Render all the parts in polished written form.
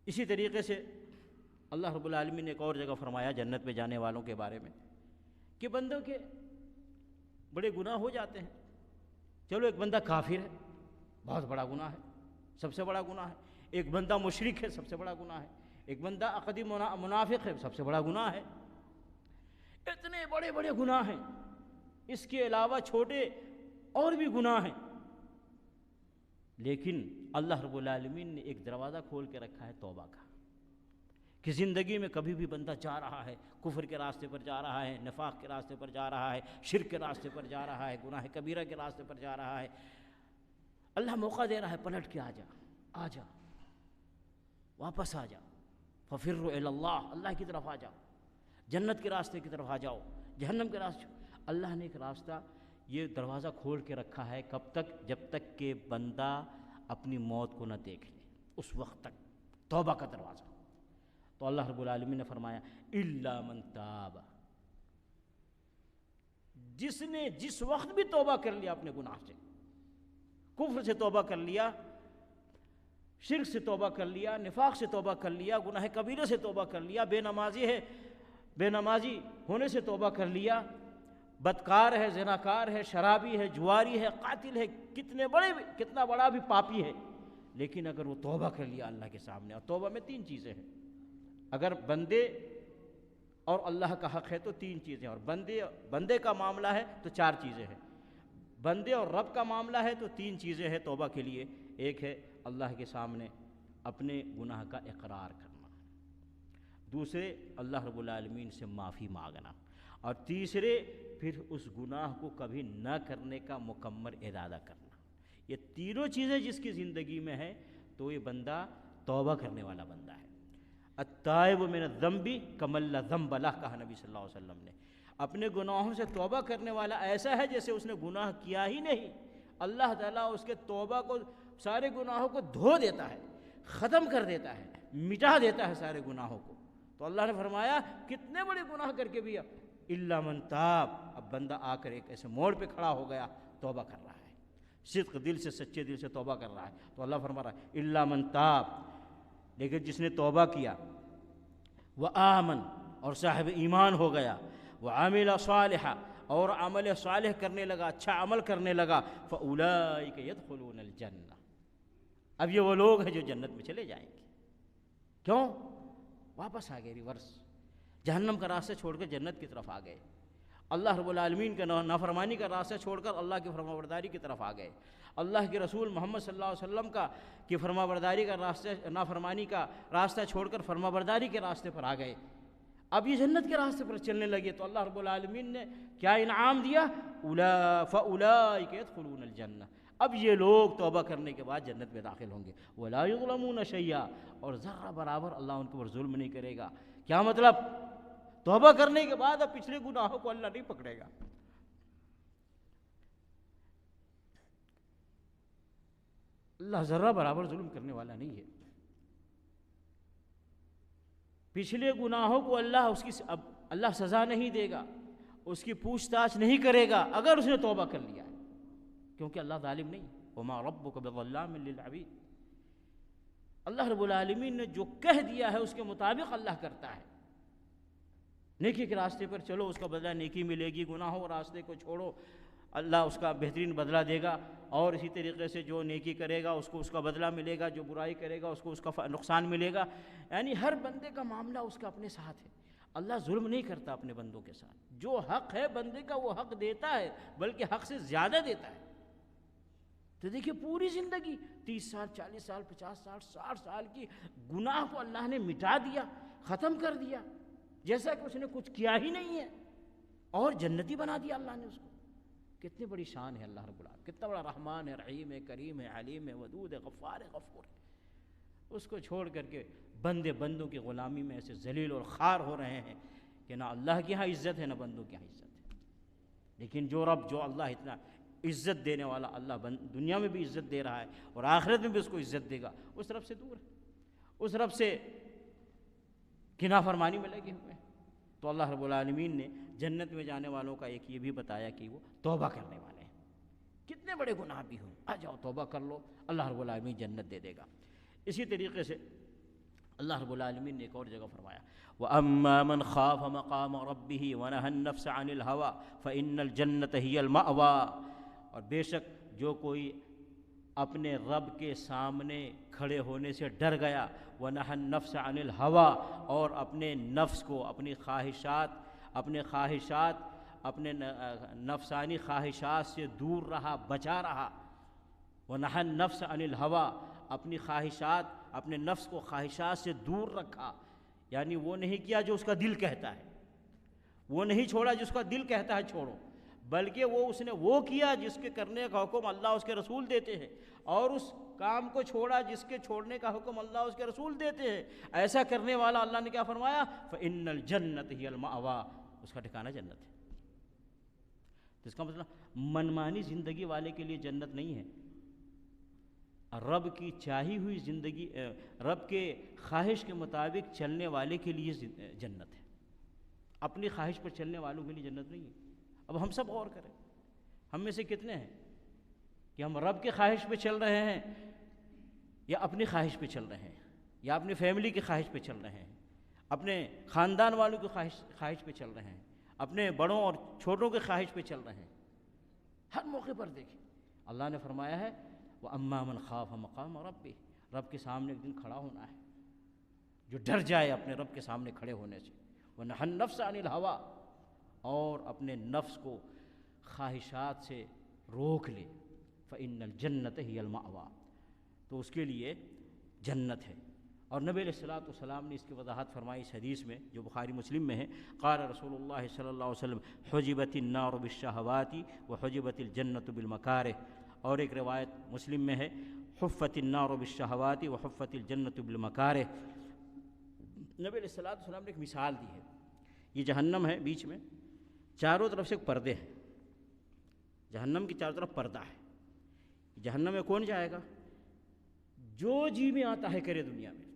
اسی طریقے سے اللہ رب العالمین نے ایک اور جگہ فرمایا جنت میں جانے والوں کے بارے میں کہ بندوں کے بڑے گناہ ہو جاتے ہیں. چلو ایک بندہ کافر ہے، بہت بڑا گناہ ہے، سب سے بڑا گناہ ہے. ایک بندہ مشرک ہے، سب سے بڑا گناہ ہے. ایک بندہ عقدی منافق ہے، سب سے بڑا گناہ ہے. اتنے بڑے بڑے گناہ ہیں. اس کے علاوہ چھوٹے اور بھی گناہ ہیں. لیکن اللہ رب العالمین نے ایک دروازہ کھول کے رکھا ہے توبہ کا، کہ زندگی میں کبھی بھی بندہ جا رہا ہے، کفر کے راستے پر جا رہا ہے، نفاق کے راستے پر جا رہا ہے، شرک کے راستے پر جا رہا ہے، گناہ کبیرہ کے راستے پر جا رہا ہے، اللہ موقع دے رہا ہے پلٹ کے آ جا واپس آ جا. ففروا الی اللہ، اللہ کی طرف آ جاؤ، جنت کے راستے کی طرف آ جاؤ، جہنم کے راستے. اللہ نے ایک راستہ، یہ دروازہ کھول کے رکھا ہے. کب تک؟ جب تک کہ بندہ اپنی موت کو نہ دیکھ لے، اس وقت تک توبہ کا دروازہ. تو اللہ رب العالمین نے فرمایا الا من تاب، جس نے جس وقت بھی توبہ کر لیا اپنے گناہ سے، کفر سے توبہ کر لیا، شرک سے توبہ کر لیا، نفاق سے توبہ کر لیا، گناہ کبیرہ سے توبہ کر لیا، بے نمازی ہونے سے توبہ کر لیا، بدکار ہے، زناکار ہے، شرابی ہے، جواری ہے، قاتل ہے، کتنا بڑا بھی پاپی ہے، لیکن اگر وہ توبہ کر لیا اللہ کے سامنے. اور توبہ میں 3 چیزیں ہیں. اگر بندے اور اللہ کا حق ہے تو 3 چیزیں، اور بندے کا معاملہ ہے تو 4 چیزیں ہیں. بندے اور رب کا معاملہ ہے تو 3 چیزیں ہیں توبہ کے لیے. ایک ہے اللہ کے سامنے اپنے گناہ کا اقرار کرنا، دوسرے اللہ رب العالمین سے معافی مانگنا، اور تیسرے پھر اس گناہ کو کبھی نہ کرنے کا مکمل ارادہ کرنا. یہ تینوں چیزیں جس کی زندگی میں ہے تو یہ بندہ توبہ کرنے والا بندہ ہے. التائب من الذنب کمن لا ذنب لہ، کہا نبی صلی اللہ علیہ وسلم نے. اپنے گناہوں سے توبہ کرنے والا ایسا ہے جیسے اس نے گناہ کیا ہی نہیں. اللہ تعالیٰ اس کے توبہ کو، سارے گناہوں کو دھو دیتا ہے، ختم کر دیتا ہے، مٹا دیتا ہے سارے گناہوں کو. تو اللہ نے فرمایا کتنے بڑے گناہ کر کے بھی الا من تاب. اب بندہ آ کر ایک ایسے موڑ پہ کھڑا ہو گیا، توبہ کر رہا ہے، صدق دل سے، سچے دل سے توبہ کر رہا ہے. تو اللہ فرما رہا ہے الا من تاب، لیکن جس نے توبہ کیا، وآمن، اور صاحب ایمان ہو گیا، وعمل صالحا، اور عمل صالح کرنے لگا، اچھا عمل کرنے لگا، فاولئک یدخلون الجنہ. اب یہ وہ لوگ ہیں جو جنت میں چلے جائیں گے. کیوں؟ واپس آ گئے، ریورس، جہنم کا راستہ چھوڑ کر جنت کی طرف آ گئے، اللہ رب العالمین کا نافرمانی کا راستہ چھوڑ کر اللہ کی فرمانبرداری کی طرف آ گئے، اللہ کے رسول محمد صلی اللہ علیہ وسلم کی فرمانبرداری کا راستہ، نافرمانی کا راستہ چھوڑ کر فرمانبرداری کے راستے پر آ گئے. اب یہ جنت کے راستے پر چلنے لگے تو اللہ رب العالمین نے کیا انعام دیا؟ فاولئک یدخلون الجنہ. اب یہ لوگ توبہ کرنے کے بعد جنت میں داخل ہوں گے. ولا یظلمون شیئا، اور ذرہ برابر اللہ ان کے اوپر ظلم نہیں کرے گا. کیا مطلب؟ توبہ کرنے کے بعد اب پچھلے گناہوں کو اللہ نہیں پکڑے گا. اللہ ذرہ برابر ظلم کرنے والا نہیں ہے. پچھلے گناہوں کو اب اللہ سزا نہیں دے گا، اس کی پوچھ تاچھ نہیں کرے گا اگر اس نے توبہ کر لیا ہے، کیونکہ اللہ ظالم نہیں. وما ربک بظلام للعبید. اللہ رب العالمین نے جو کہہ دیا ہے اس کے مطابق اللہ کرتا ہے. نیکی کے راستے پر چلو، اس کا بدلہ نیکی ملے گی. گناہوں راستے کو چھوڑو، اللہ اس کا بہترین بدلہ دے گا. اور اسی طریقے سے جو نیکی کرے گا اس کو اس کا بدلہ ملے گا، جو برائی کرے گا اس کو اس کا نقصان ملے گا. یعنی ہر بندے کا معاملہ اس کا اپنے ساتھ ہے. اللہ ظلم نہیں کرتا اپنے بندوں کے ساتھ. جو حق ہے بندے کا وہ حق دیتا ہے، بلکہ حق سے زیادہ دیتا ہے. تو دیکھیے پوری زندگی 30 سال، 40 سال، 50 سال، 60 سال کی گناہ کو اللہ نے مٹا دیا، ختم کر دیا، جیسا کہ اس نے کچھ کیا ہی نہیں ہے، اور جنتی بنا دیا اللہ نے اس کو. کتنی بڑی شان ہے اللہ رب العالمین، کتنا بڑا رحمان ہے، رحیم ہے، کریم ہے، علیم ہے، ودود ہے، غفار ہے، غفور ہے. اس کو چھوڑ کر کے بندوں کی غلامی میں ایسے ذلیل اور خوار ہو رہے ہیں کہ نہ اللہ کے ہاں عزت ہے نہ بندوں کے ہاں عزت ہے. لیکن جو اللہ اتنا عزت دینے والا، اللہ دنیا میں بھی عزت دے رہا ہے اور آخرت میں بھی اس کو عزت دے گا، اس رب سے دور ہے، اس رب سے کی نافرمانی میں لگے ہوئے ہیں. تو اللہ رب العالمین نے جنت میں جانے والوں کا ایک یہ بھی بتایا کہ وہ توبہ کرنے والے ہیں. کتنے بڑے گناہ بھی ہوں، آ جاؤ توبہ کر لو، اللہ رب العالمین جنت دے دے گا. اسی طریقے سے اللہ رب العالمین نے ایک اور جگہ فرمایا وَأَمَّا مَنْ خَافَ مَقَامَ رَبِّهِ وَنَهَى النَّفْسَ عَنِ الْهَوَىٰ فَإِنَّ الْجَنَّةَ هِيَ الْمَأْوَىٰ، اور بے شک جو کوئی اپنے رب کے سامنے کھڑے ہونے سے ڈر گیا، وَنَهَى النَّفْسَ عَنِ الْهَوَىٰ، اور اپنے نفس کو، اپنی خواہشات اپنے نفسانی خواہشات سے دور رہا، بچا رہا، وَنَهَى النَّفْسَ عَنِ الْهَوَىٰ، اپنی خواہشات، اپنے نفس کو خواہشات سے دور رکھا، یعنی وہ نہیں کیا جو اس کا دل کہتا ہے، وہ نہیں چھوڑا جس کا دل کہتا ہے چھوڑو، بلکہ اس نے وہ کیا جس کے کرنے کا حکم اللہ اس کے رسول دیتے ہیں، اور اس کام کو چھوڑا جس کے چھوڑنے کا حکم اللہ اس کے رسول دیتے ہیں۔ ایسا کرنے والا اللہ نے کیا فرمایا؟ فَإِنَّ الْجَنَّةَ هِيَ الْمَأْوَىٰ، اس کا ٹھکانہ جنت ہے۔ تو اس کا مطلب منمانی زندگی والے کے لیے جنت نہیں ہے، رب کی چاہی ہوئی زندگی، رب کے خواہش کے مطابق چلنے والے کے لیے جنت ہے، اپنی خواہش پر چلنے والوں کے لیے جنت نہیں ہے۔ اب ہم سب غور کریں، ہم میں سے کتنے ہیں کہ ہم رب کے خواہش پہ چل رہے ہیں، یا اپنی خواہش پہ چل رہے ہیں، یا اپنی فیملی کی خواہش پہ چل رہے ہیں، اپنے خاندان والوں کی خواہش پہ چل رہے ہیں، اپنے بڑوں اور چھوٹوں کے خواہش پہ چل رہے ہیں۔ ہر موقع پر دیکھیں اللہ نے فرمایا ہے وَأَمَّا مَنْ خَافَ مَقَامَ رَبِّهِ، رب کے سامنے ایک دن کھڑا ہونا ہے، جو ڈر جائے اپنے رب کے سامنے کھڑے ہونے سے، وَنَهَى النَّفْسَ عَنِ الْهَوَىٰ، اور اپنے نفس کو خواہشات سے روک لے، فَإِنَّ الْجَنَّةَ هِيَ الْمَأْوَىٰ، تو اس کے لیے جنت ہے۔ اور نبی علیہ الصلوٰۃ والسلام نے اس کی وضاحت فرمائی اس حدیث میں جو بخاری مسلم میں ہے، قال رسول اللہ صلی اللہ علیہ وسلم حجبت النار بالشہوات وحجبت الجنۃ بالمکارہ، اور ایک روایت مسلم میں ہے حفت النار بالشہوات وحفت الجنۃ بالمکارہ۔ نبی علیہ الصلوٰۃ والسلام نے ایک مثال دی ہے، یہ جہنم ہے، بیچ میں چاروں طرف سے ایک پردے ہیں، جہنم کی چاروں طرف پردہ ہے۔ جہنم میں کون جائے گا؟ جو جی میں آتا ہے کرے، دنیا میں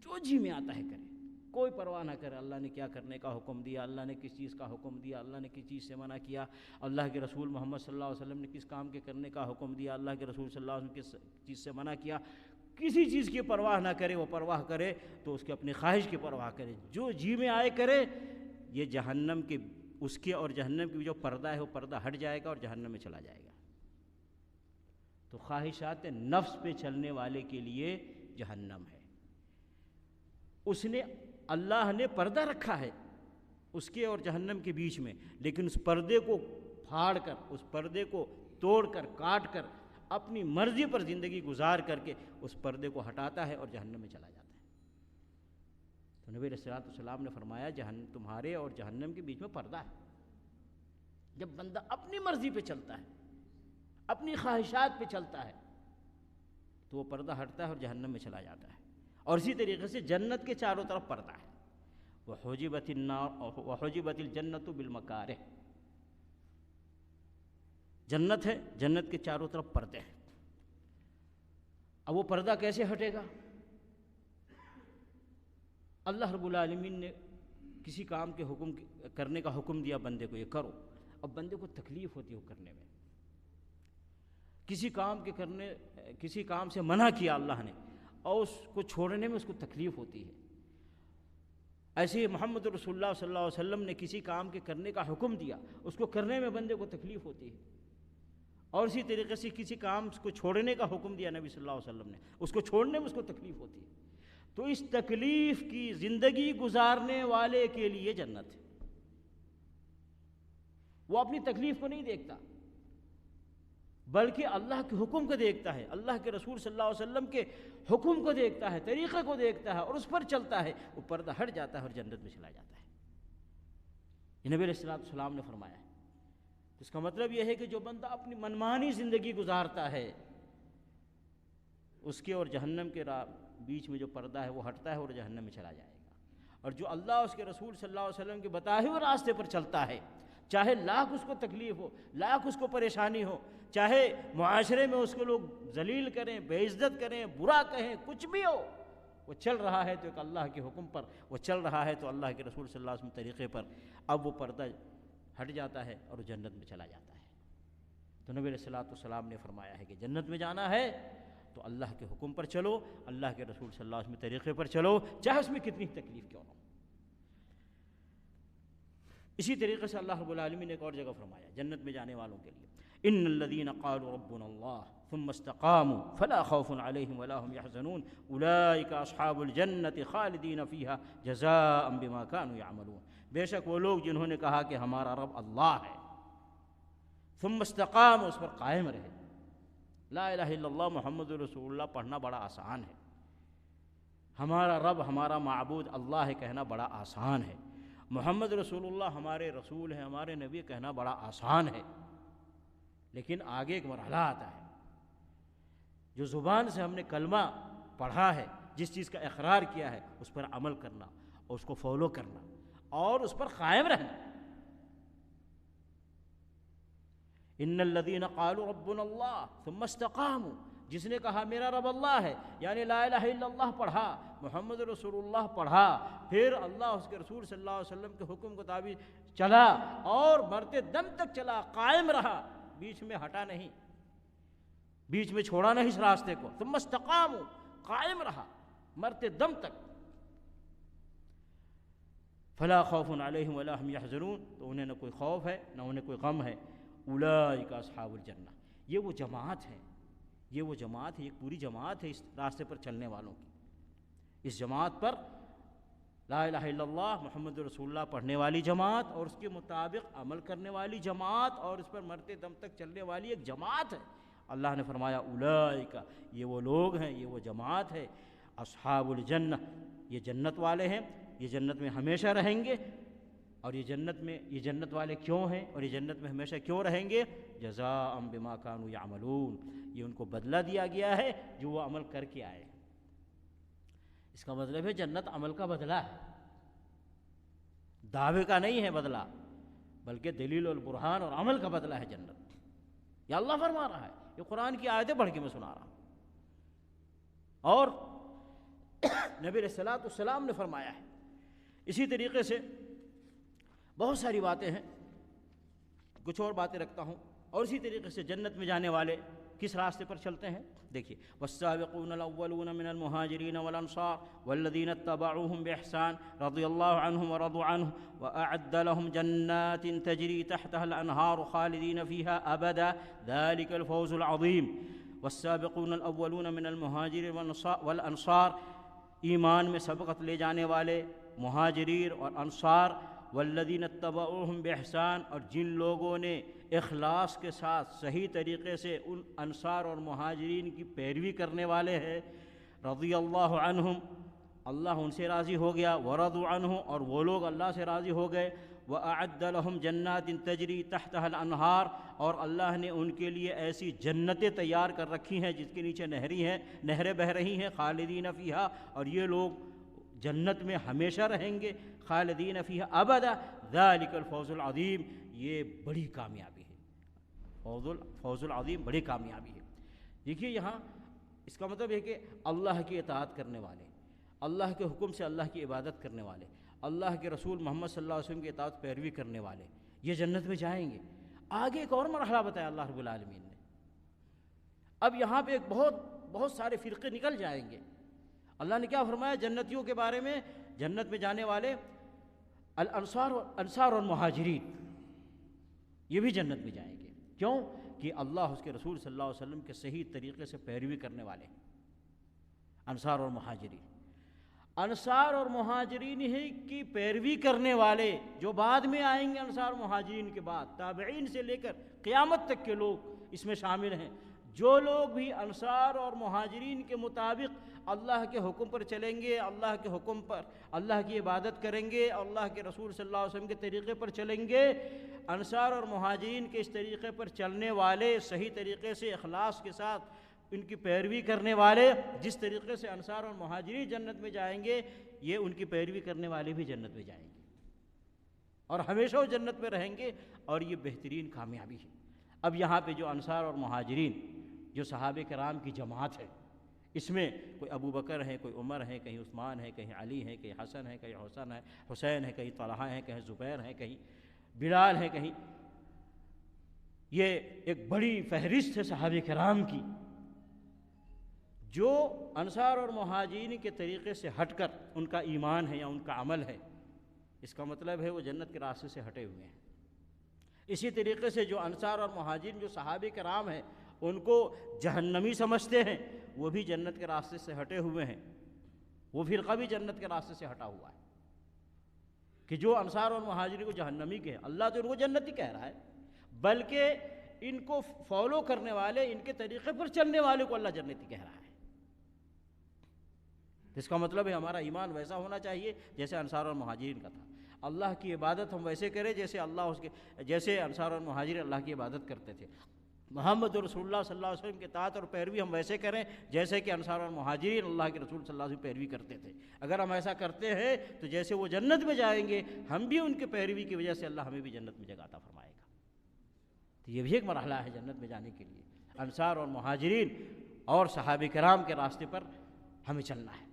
جو جی میں آتا ہے کرے، کوئی پرواہ نہ کرے اللہ نے کیا کرنے کا حکم دیا، اللہ نے کس چیز کا حکم دیا، اللہ نے کس چیز سے منع کیا، اللہ کے رسول محمد صلی اللہ علیہ وسلم نے کس کام کے کرنے کا حکم دیا، اللہ کے رسول صلی اللہ علیہ وسلم کس چیز سے منع کیا، کسی چیز کی پرواہ نہ کرے۔ وہ پرواہ کرے تو اس کے اپنی خواہش کی پرواہ کرے، جو جی میں آئے کرے۔ یہ جہنم کے، اس کے اور جہنم کی جو پردہ ہے وہ پردہ ہٹ جائے گا اور جہنم میں چلا جائے گا۔ تو خواہشات نفس پہ چلنے والے کے لیے جہنم ہے، اس نے، اللہ نے پردہ رکھا ہے اس کے اور جہنم کے بیچ میں، لیکن اس پردے کو پھاڑ کر، اس پردے کو توڑ کر، کاٹ کر، اپنی مرضی پر زندگی گزار کر کے اس پردے کو ہٹاتا ہے اور جہنم میں چلا جاتا ہے۔ تو نبی علیہ الصلوٰۃ والسلام نے فرمایا تمہارے اور جہنم کے بیچ میں پردہ ہے۔ جب بندہ اپنی مرضی پہ چلتا ہے، اپنی خواہشات پہ چلتا ہے، تو وہ پردہ ہٹتا ہے اور جہنم میں چلا جاتا ہے۔ اور اسی طریقے سے جنت کے چاروں طرف پردہ ہے، وحجبت النار وحجبت الجنۃ بالمکارہ، جنت ہے، جنت کے چاروں طرف پردے ہیں۔ اب وہ پردہ کیسے ہٹے گا؟ اللہ رب العالمین نے کسی کام کے حکم کرنے کا حکم دیا بندے کو، یہ کرو، اب بندے کو تکلیف ہوتی ہے وہ کرنے میں، کسی کام سے منع کیا اللہ نے اور اس کو چھوڑنے میں اس کو تکلیف ہوتی ہے۔ ایسے ہی محمد رسول اللہ صلی اللہ علیہ وسلم نے کسی کام کے کرنے کا حکم دیا، اس کو کرنے میں بندے کو تکلیف ہوتی ہے، اور اسی طریقے سے کسی کام کو چھوڑنے کا حکم دیا نبی صلی اللہ علیہ وسلم نے، اس کو چھوڑنے میں اس کو تکلیف ہوتی ہے۔ تو اس تکلیف کی زندگی گزارنے والے کے لیے جنت ہے، وہ اپنی تکلیف کو نہیں دیکھتا بلکہ اللہ کے حکم کو دیکھتا ہے، اللہ کے رسول صلی اللہ علیہ وسلم کے حکم کو دیکھتا ہے، طریقے کو دیکھتا ہے اور اس پر چلتا ہے، وہ پردہ ہٹ جاتا ہے اور جنت میں چلا جاتا ہے۔ یہ نبی علیہ الصلوٰۃ والسلام نے فرمایا ہے۔ اس کا مطلب یہ ہے کہ جو بندہ اپنی منمانی زندگی گزارتا ہے، اس کے اور جہنم کے بیچ میں جو پردہ ہے وہ ہٹتا ہے اور جہنم میں چلا جائے گا۔ اور جو اللہ اس کے رسول صلی اللہ علیہ وسلم کے بتائے ہوئے راستے پر چلتا ہے، چاہے لاکھ اس کو تکلیف ہو، لاکھ اس کو پریشانی ہو، چاہے معاشرے میں اس کو لوگ ذلیل کریں، بے عزت کریں، برا کہیں، کچھ بھی ہو، وہ چل رہا ہے تو ایک اللہ کے حکم پر، وہ چل رہا ہے تو اللہ کے رسول صلی اللہ علیہ وسلم طریقے پر، اب وہ پردہ ہٹ جاتا ہے اور جنت میں چلا جاتا ہے۔ تو نبی علیہ الصلوٰۃ والسلام نے فرمایا ہے کہ جنت میں جانا ہے تو اللہ کے حکم پر چلو، اللہ کے رسول صلی اللہ علیہ وسلم طریقے پر چلو، چاہے اس میں کتنی تکلیف کیوں نہ ہو۔ اسی طریقے سے اللہ رب العالمین نے ایک اور جگہ فرمایا جنت میں جانے والوں کے لیے، ان الذین قالوا ربنا اللہ ثم استقاموا فلا خوف علیہم ولا هم يحزنون اولئک اصحاب الجنۃ خالدین فیہا جزاء بما كانوا يعملون۔ بے شک وہ لوگ جنہوں نے کہا کہ ہمارا رب اللہ ہے، ثم استقاموا، اس پر قائم رہے۔ لا الہ الا اللہ محمد رسول اللہ پڑھنا بڑا آسان ہے، ہمارا رب ہمارا معبود اللہ ہے کہنا بڑا آسان ہے، محمد رسول اللہ ہمارے رسول ہیں، ہمارے نبی کہنا بڑا آسان ہے، لیکن آگے ایک مرحلہ آتا ہے۔ جو زبان سے ہم نے کلمہ پڑھا ہے، جس چیز کا اقرار کیا ہے، اس پر عمل کرنا اور اس کو فالو کرنا اور اس پر قائم رہنا۔ ان الذین قالوا ربنا اللہ ثم استقاموا، جس نے کہا میرا رب اللہ ہے، یعنی لا الہ الا اللہ پڑھا، محمد رسول اللہ پڑھا، پھر اللہ اس کے رسول صلی اللہ علیہ وسلم کے حکم کو تابع چلا اور مرتے دم تک چلا، قائم رہا، بیچ میں ہٹا نہیں، بیچ میں چھوڑا نہیں اس راستے کو، ثم استقاموا، قائم رہا مرتے دم تک، فلا خوف علیہم ولا هم يحزنون، تو انہیں نہ کوئی خوف ہے نہ انہیں کوئی غم ہے، اولئک اصحاب الجنہ، یہ وہ جماعت ہے، یہ وہ جماعت ہے، ایک پوری جماعت ہے اس راستے پر چلنے والوں کی۔ اس جماعت پر لا الہ الا اللہ محمد رسول اللہ پڑھنے والی جماعت اور اس کے مطابق عمل کرنے والی جماعت اور اس پر مرتے دم تک چلنے والی ایک جماعت ہے۔ اللہ نے فرمایا اولئک، یہ وہ لوگ ہیں، یہ وہ جماعت ہے، اصحاب الجنہ، یہ جنت والے ہیں، یہ جنت میں ہمیشہ رہیں گے۔ اور یہ جنت والے کیوں ہیں اور یہ جنت میں ہمیشہ کیوں رہیں گے؟ جزاء بما كانوا يعملون، یہ ان کو بدلہ دیا گیا ہے جو وہ عمل کر کے آئے۔ اس کا مطلب ہے جنت عمل کا بدلہ ہے، دعوے کا نہیں ہے بدلہ، بلکہ دلیل البرہان اور عمل کا بدلہ ہے جنت۔ یہ اللہ فرما رہا ہے، یہ قرآن کی آیتیں پڑھ کے میں سنا رہا ہوں، اور نبی علیہ الصلوۃ والسلام نے فرمایا ہے۔ اسی طریقے سے بہت ساری باتیں ہیں، کچھ اور باتیں رکھتا ہوں، اور اسی طریقے سے جنت میں جانے والے کس راستے پر چلتے ہیں؟ دیکھیے، والسابقون الاولون من المہاجرین والانصار والذین اتبعوهم باحسان رضی اللہ عنہم ورضوا عنہ واعد لهم جنات تجری تحتها الانہار خالدین فیها ابدا ذلک الفوز العظیم۔ والسابقون الاولون من المہاجرین والانصار، ایمان میں سبقت لے جانے والے مہاجرین اور انصار، والذین اتبعوهم باحسان، اور جن لوگوں نے اخلاص کے ساتھ صحیح طریقے سے ان انصار اور مہاجرین کی پیروی کرنے والے ہیں، رضی اللہ عنہم، اللہ ان سے راضی ہو گیا، ورضوا عنہ، اور وہ لوگ اللہ سے راضی ہو گئے، وأعد لهم جنات تجری تحتها الانہار، اور اللہ نے ان کے لیے ایسی جنتیں تیار کر رکھی ہیں جس کے نیچے نہریں بہہ رہی ہیں، خالدین فیہا، اور یہ لوگ جنت میں ہمیشہ رہیں گے، خالدین فیہا ابدا ذالک الفوز العظیم، یہ بڑی کامیابی ہے، فوز العظیم بڑی کامیابی ہے۔ دیکھیے یہاں اس کا مطلب ہے کہ اللہ کی اطاعت کرنے والے، اللہ کے حکم سے اللہ کی عبادت کرنے والے، اللہ کے رسول محمد صلی اللہ علیہ وسلم کی اطاعت پیروی کرنے والے، یہ جنت میں جائیں گے۔ آگے ایک اور مرحلہ بتایا اللہ رب العالمین نے، اب یہاں پہ ایک بہت سارے فرقے نکل جائیں گے۔ اللہ نے کیا فرمایا جنتیوں کے بارے میں؟ جنت میں جانے والے انصار اور مہاجرین، یہ بھی جنت میں جائیں گے۔ کیوں؟ کہ اللہ اس کے رسول صلی اللہ علیہ وسلم کے صحیح طریقے سے پیروی کرنے والے ہیں انصار اور مہاجرین۔ انصار اور مہاجرین ہی کی پیروی کرنے والے جو بعد میں آئیں گے، انصار مہاجرین کے بعد تابعین سے لے کر قیامت تک کے لوگ اس میں شامل ہیں۔ جو لوگ بھی انصار اور مہاجرین کے مطابق اللہ کے حکم پر چلیں گے، اللہ کے حکم پر اللہ کی عبادت کریں گے، اللہ کے رسول صلی اللہ علیہ وسلم کے طریقے پر چلیں گے، انصار اور مہاجرین کے اس طریقے پر چلنے والے، صحیح طریقے سے اخلاص کے ساتھ ان کی پیروی کرنے والے، جس طریقے سے انصار اور مہاجرین جنت میں جائیں گے، یہ ان کی پیروی کرنے والے بھی جنت میں جائیں گے اور ہمیشہ وہ جنت میں رہیں گے، اور یہ بہترین کامیابی ہے۔ اب یہاں پہ جو انصار اور مہاجرین جو صحابہ کرام کی جماعت ہے، اس میں کوئی ابو بکر ہے، کوئی عمر ہے، کہیں عثمان ہے، کہیں علی ہے، کہیں حسن ہے، کہیں حسین ہے، کہیں طلحہ ہے، کہیں زبیر ہے، کہیں بلال ہے، کہیں، یہ ایک بڑی فہرست ہے صحابہ کرام کی۔ جو انصار اور مہاجرین کے طریقے سے ہٹ کر ان کا ایمان ہے یا ان کا عمل ہے، اس کا مطلب ہے وہ جنت کے راستے سے ہٹے ہوئے ہیں۔ اسی طریقے سے جو انصار اور مہاجرین جو صحابہ کرام ہیں ان کو جہنمی سمجھتے ہیں، وہ بھی جنت کے راستے سے ہٹے ہوئے ہیں، وہ فرقہ بھی جنت کے راستے سے ہٹا ہوا ہے۔ کہ جو انصار اور مہاجرین کو جہنمی کہے، اللہ تو ان کو جنتی کہہ رہا ہے، بلکہ ان کو فالو کرنے والے، ان کے طریقے پر چلنے والے کو اللہ جنتی کہہ رہا ہے۔ اس کا مطلب ہے ہمارا ایمان ویسا ہونا چاہیے جیسے انصار اور مہاجرین کا تھا۔ اللہ کی عبادت ہم ویسے کریں جیسے انصار اور مہاجرین اللہ کی عبادت کرتے تھے۔ محمد رسول اللہ صلی اللہ علیہ وسلم کے اطاعت اور پیروی ہم ویسے کریں جیسے کہ انصار اور مہاجرین اللہ کے رسول صلی اللہ علیہ وسلم پیروی کرتے تھے۔ اگر ہم ایسا کرتے ہیں تو جیسے وہ جنت میں جائیں گے، ہم بھی ان کے پیروی کی وجہ سے اللہ ہمیں بھی جنت میں جگہ عطا فرمائے گا۔ تو یہ بھی ایک مرحلہ ہے جنت میں جانے کے لیے، انصار اور مہاجرین اور صحابہ کرام کے راستے پر ہمیں چلنا ہے۔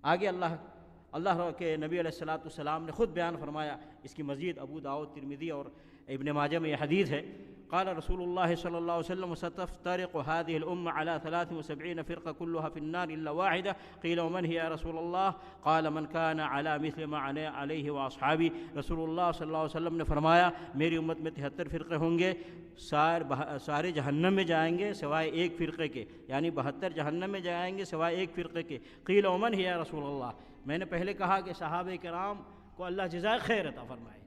آگے اللہ کے نبی علیہ السلام نے خود بیان فرمایا، اس کی مزید ابو داؤد، ترمذی اور ابن ماجہ میں یہ حدیث ہے، قال رسول اللہ صلی اللہ علیہ وسلم ستفترق هذه الأمة على 73 فرقة كلها في النار إلا واحدة قيل ومن هي يا رسول الله قال من كان على مثل ما أنا عليه وأصحابي۔ رسول اللہ صلی اللہ علیہ وسلم نے فرمایا میری امت میں 73 فرقے ہوں گے، سارے جہنم میں جائیں گے سوائے ایک فرقے کے، یعنی 72 جہنم میں جائیں گے سوائے ایک فرقے کے۔ قیل ومن هي يا رسول اللہ، میں نے پہلے کہا کہ صحابہ کرام کو اللہ جزائے خیر عطا فرمائے۔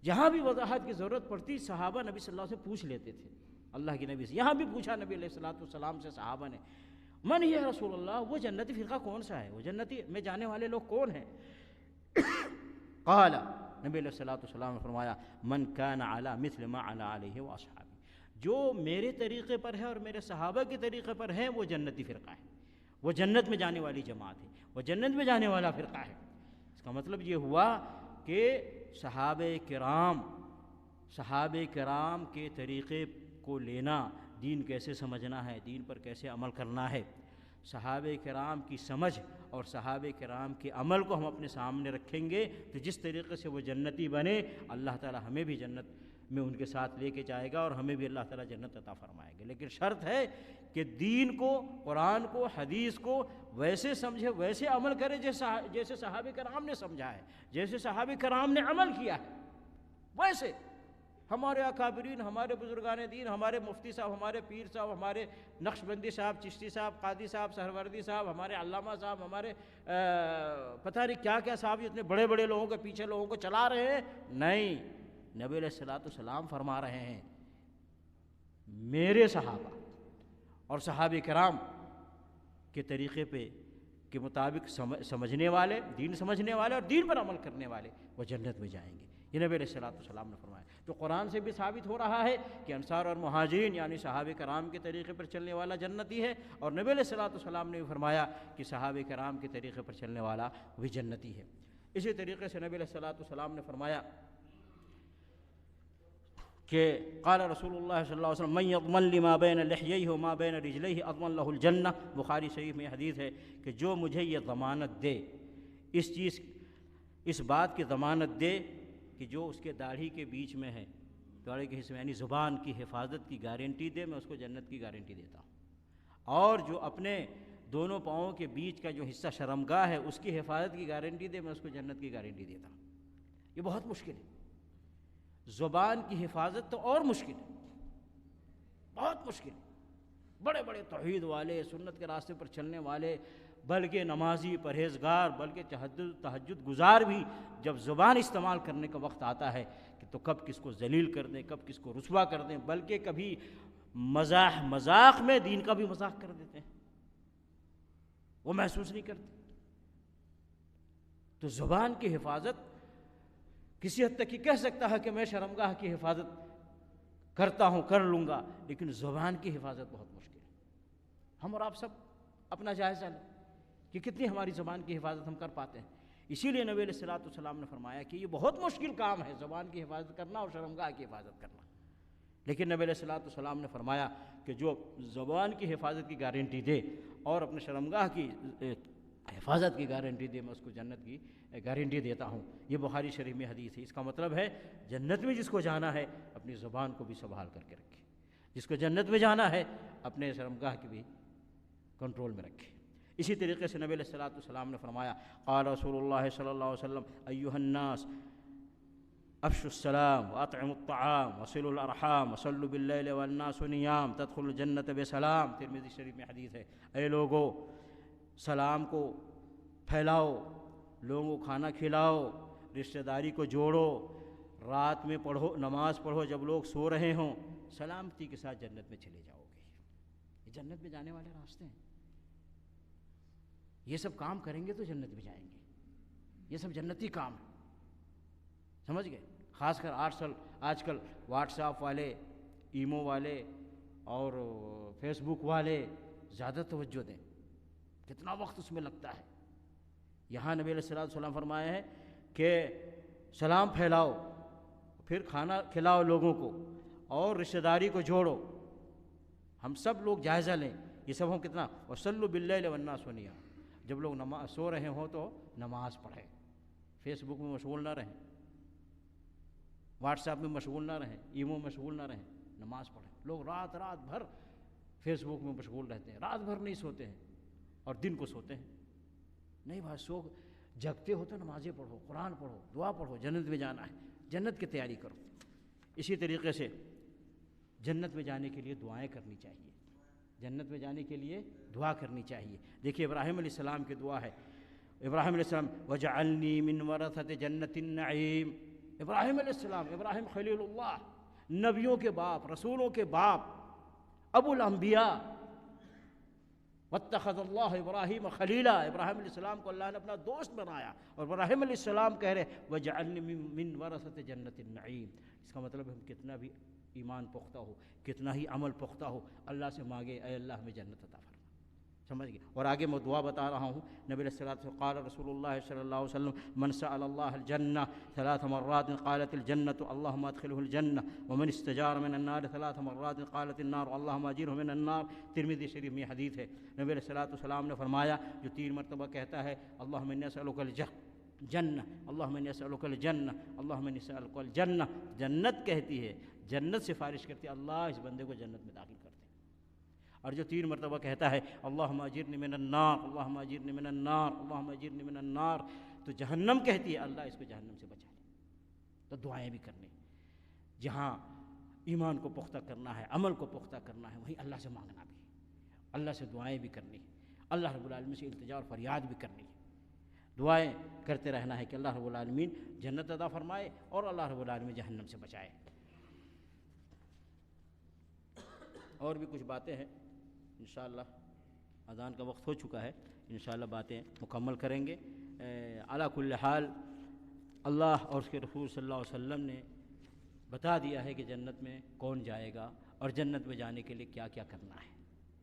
جہاں بھی وضاحت کی ضرورت پڑتی صحابہ نبی صلی اللہ علیہ وسلم سے پوچھ لیتے تھے اللہ کے نبی سے۔ یہاں بھی پوچھا نبی علیہ السلام سے صحابہ نے، من یا رسول اللہ، وہ جنتی فرقہ کون سا ہے، وہ جنتی میں جانے والے لوگ کون ہیں؟ قال، نبی علیہ السلام نے فرمایا، من کان علی مثل ما انا علیہ واصحابی، جو میرے طریقے پر ہے اور میرے صحابہ کے طریقے پر ہے وہ جنتی فرقہ ہے، وہ جنت میں جانے والی جماعت ہے، وہ جنت میں جانے والا فرقہ ہے۔ اس کا مطلب یہ ہوا کہ صحابہ کرام کے طریقے کو لینا، دین کیسے سمجھنا ہے، دین پر کیسے عمل کرنا ہے، صحابہ کرام کی سمجھ اور صحابہ کرام کے عمل کو ہم اپنے سامنے رکھیں گے تو جس طریقے سے وہ جنتی بنے، اللہ تعالی ہمیں بھی جنت میں ان کے ساتھ لے کے جائے گا اور ہمیں بھی اللہ تعالی جنت عطا فرمائے گا۔ لیکن شرط ہے کہ دین کو، قرآن کو، حدیث کو ویسے سمجھے، ویسے عمل کرے جیسے صحابہ کرام نے سمجھا ہے، جیسے صحابہ کرام نے عمل کیا ہے، ویسے ہمارے اکابرین، ہمارے بزرگان دین، ہمارے مفتی صاحب، ہمارے پیر صاحب، ہمارے نقشبندی صاحب، چشتی صاحب، قادری صاحب، سہروردی صاحب، ہمارے علامہ صاحب، ہمارے پتہ نہیں کیا کیا صاحب، اتنے بڑے بڑے لوگوں کے پیچھے لوگوں کو چلا رہے ہیں، نہیں، نبی علیہ السلام فرما رہے ہیں میرے صحابہ اور صحابہ کرام کے طریقے پہ کے مطابق سمجھنے والے، دین سمجھنے والے اور دین پر عمل کرنے والے وہ جنت میں جائیں گے، یہ نبی علیہ السلام نے فرمایا۔ تو قرآن سے بھی ثابت ہو رہا ہے کہ انصار اور مہاجرین یعنی صحابہ کرام کے طریقے پر چلنے والا جنتی ہے، اور نبی علیہ السلام نے بھی فرمایا کہ صحابہ کرام کے طریقے پر چلنے والا بھی جنتی ہے۔ اسی طریقے سے نبی علیہ السلام نے فرمایا کہ قال رسول اللہ صلی اللہ علیہ وسلم من یضمن لما بین لحییہ وما بین رجلیہ اضمن لہ الجنہ، بخاری شریف میں حدیث ہے کہ جو مجھے یہ ضمانت دے، اس بات کی ضمانت دے کہ جو اس کے داڑھی کے بیچ میں ہے، داڑھی کے حصے میں یعنی زبان کی حفاظت کی گارنٹی دے، میں اس کو جنت کی گارنٹی دیتا ہوں، اور جو اپنے دونوں پاؤں کے بیچ کا جو حصہ شرمگاہ ہے اس کی حفاظت کی گارنٹی دے، میں اس کو جنت کی گارنٹی دیتا ہوں۔ یہ بہت مشکل ہے، زبان کی حفاظت تو اور مشکل ہے، بہت مشکل ہے۔ بڑے بڑے توحید والے، سنت کے راستے پر چلنے والے، بلکہ نمازی، پرہیزگار، بلکہ تہجد گزار بھی جب زبان استعمال کرنے کا وقت آتا ہے کہ تو کب کس کو ذلیل کر دیں، کب کس کو رسوا کر دیں، بلکہ کبھی مذاق میں دین کا بھی مذاق کر دیتے ہیں، وہ محسوس نہیں کرتے۔ تو زبان کی حفاظت کسی حد تک یہ کہہ سکتا ہے کہ میں شرمگاہ کی حفاظت کرتا ہوں، کر لوں گا، لیکن زبان کی حفاظت بہت مشکل ہے۔ ہم اور آپ سب اپنا جائزہ لیں کہ کتنی ہماری زبان کی حفاظت ہم کر پاتے ہیں۔ اسی لیے نبی علیہ السلام نے فرمایا کہ یہ بہت مشکل کام ہے زبان کی حفاظت کرنا اور شرمگاہ کی حفاظت کرنا، لیکن نبی علیہ السلام نے فرمایا کہ جو زبان کی حفاظت کی گارنٹی دے اور اپنے شرمگاہ کی حفاظت کی گارنٹی دے، میں اس کو جنت کی گارنٹی دیتا ہوں۔ یہ بخاری شریف میں حدیث ہے۔ اس کا مطلب ہے جنت میں جس کو جانا ہے اپنی زبان کو بھی سنبھال کر کے رکھے، جس کو جنت میں جانا ہے اپنے شرمگاہ کی بھی کنٹرول میں رکھے۔ اسی طریقے سے نبی علیہ الصلوۃ والسلام نے فرمایا، قال رسول اللہ صلی اللہ علیہ وسلم ایھا الناس افشوا السلام واطعموا الطعام وصلوا الارحام وصلوا باللیل والناس نیام تدخلوا الجنۃ بسلام۔ ترمذی شریف میں حدیث ہے، اے لوگو سلام کو پھیلاؤ، لوگوں کو کھانا کھلاؤ، رشتہ داری کو جوڑو، رات میں پڑھو، نماز پڑھو جب لوگ سو رہے ہوں، سلامتی کے ساتھ جنت میں چلے جاؤ گے۔ یہ جنت میں جانے والے راستے ہیں، یہ سب کام کریں گے تو جنت میں جائیں گے، یہ سب جنتی کام ہیں، سمجھ گئے؟ خاص کر آج کل واٹس ایپ والے، ایمو والے اور فیس بک والے زیادہ توجہ دیں، کتنا وقت اس میں لگتا ہے۔ یہاں نبی علیہ الصلوۃ والسلام فرمایا ہے کہ سلام پھیلاؤ، پھر کھانا کھلاؤ لوگوں کو، اور رشتہ داری کو جوڑو۔ ہم سب لوگ جائزہ لیں، یہ سب ہم کتنا، وصلوا باللیل والناس نیام، جب لوگ سو رہے ہوں تو نماز پڑھیں، فیس بک میں مشغول نہ رہیں، واٹس ایپ میں مشغول نہ رہیں، ایمو میں مشغول نہ رہیں، نماز پڑھیں۔ لوگ رات بھر فیس بک میں مشغول رہتے ہیں، رات بھر نہیں سوتے ہیں اور دن کو سوتے ہیں۔ نہیں بھائی، جگتے ہو تو نمازیں پڑھو، قرآن پڑھو، دعا پڑھو، جنت میں جانا ہے، جنت کی تیاری کرو۔ اسی طریقے سے جنت میں جانے کے لیے دعائیں کرنی چاہیے، جنت میں جانے کے لیے دعا کرنی چاہیے۔ دیکھیے ابراہیم علیہ السلام کی دعا ہے، ابراہیم علیہ السلام وَجَعَلْنِي مِنْ وَرَثَةِ جَنَّةِ النَّعِيمِ۔ ابراہیم علیہ السلام، ابراہیم خلیل اللہ، نبیوں کے باپ، رسولوں کے باپ، ابو الانبیاء، وَاتَّخَذَ اللَّهُ إِبْرَاهِيمَ خَلِيلًا، ابراہیم علیہ السلام کو اللہ نے اپنا دوست بنایا، اور ابراہیم علیہ السلام کہہ رہے وَجَعَلْنِي مِنْ وَرَثَةِ جَنَّةِ النَّعِيمِ۔ اس کا مطلب ہم کتنا بھی ایمان پختہ ہو، کتنا ہی عمل پختہ ہو، اللہ سے مانگے اے اللہ ہمیں جنت عطا فرما، سمجھ گئے؟ اور آگے میں دعا بتا رہا ہوں، نبی علیہ الصلوۃ والسلام قال رسول اللہ صلی اللہ علیہ وسلم من سأل اللہ الجنہ 3 مرات قالت الجنة اللهم ادخله الجنة ومن استجار من النار 3 مرات قالت النار اللهم اجره من النار۔ ترمذی شریف میں حدیث ہے، نبی علیہ الصلوۃ والسلام نے فرمایا جو 3 مرتبہ کہتا ہے اللهم انی اسألک الجنہ، اللهم انی اسألک الجنہ، اللهم انی اسألک الجنہ، جنت کہتی ہے، جنت سفارش کرتی ہے، اللہ اس بندے کو جنت میں داخل کرتے ہیں۔ اور جو 3 مرتبہ کہتا ہے اللہم اجرنی من النار، اللہم اجرنی من النار، اللہم اجرنی من النار، تو جہنم کہتی ہے اللہ اس کو جہنم سے بچا لے۔ تو دعائیں بھی کرنی، جہاں ایمان کو پختہ کرنا ہے، عمل کو پختہ کرنا ہے، وہیں اللہ سے مانگنا بھی، اللہ سے دعائیں بھی کرنی، اللہ رب العالمین سے التجا اور فریاد بھی کرنی، دعائیں کرتے رہنا ہے کہ اللہ رب العالمین جنت عطا فرمائے اور اللہ رب العالمین جہنم سے بچائے۔ اور بھی کچھ باتیں ہیں، انشاءاللہ اذان کا وقت ہو چکا ہے، انشاءاللہ باتیں مکمل کریں گے۔ علی کل حال اللہ اور اس کے رسول صلی اللہ علیہ وسلم نے بتا دیا ہے کہ جنت میں کون جائے گا اور جنت میں جانے کے لیے کیا کیا کرنا ہے۔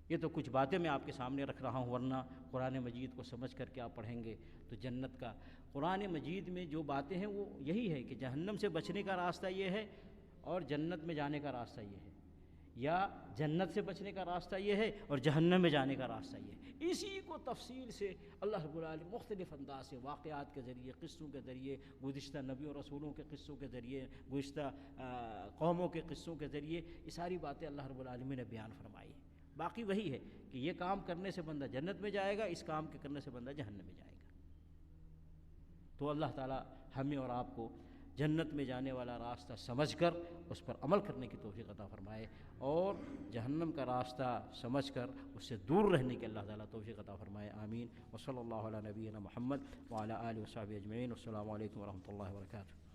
یہ تو کچھ باتیں میں آپ کے سامنے رکھ رہا ہوں، ورنہ قرآن مجید کو سمجھ کر کے آپ پڑھیں گے تو جنت کا، قرآن مجید میں جو باتیں ہیں وہ یہی ہے کہ جہنم سے بچنے کا راستہ یہ ہے اور جنت میں جانے کا راستہ یہ ہے، یا جنت سے بچنے کا راستہ یہ ہے اور جہنم میں جانے کا راستہ یہ ہے۔ اسی کو تفصیل سے اللہ رب العالمین مختلف انداز سے واقعات کے ذریعے، قصوں کے ذریعے، گزشتہ نبیوں رسولوں کے قصوں کے ذریعے، گزشتہ قوموں کے قصوں کے ذریعے یہ ساری باتیں اللہ رب العالمین نے بیان فرمائی ہیں۔ باقی وہی ہے کہ یہ کام کرنے سے بندہ جنت میں جائے گا، اس کام کے کرنے سے بندہ جہنم میں جائے گا۔ تو اللہ تعالی ہمیں اور آپ کو جنت میں جانے والا راستہ سمجھ کر اس پر عمل کرنے کی توفیق عطا فرمائے، اور جہنم کا راستہ سمجھ کر اس سے دور رہنے کی اللہ تعالیٰ توفیق عطا فرمائے، آمین۔ وصلی اللہ علی نبینا محمد وعلی آلہ وصحبہ اجمعین، والسلام علیکم ورحمۃ اللہ وبرکاتہ۔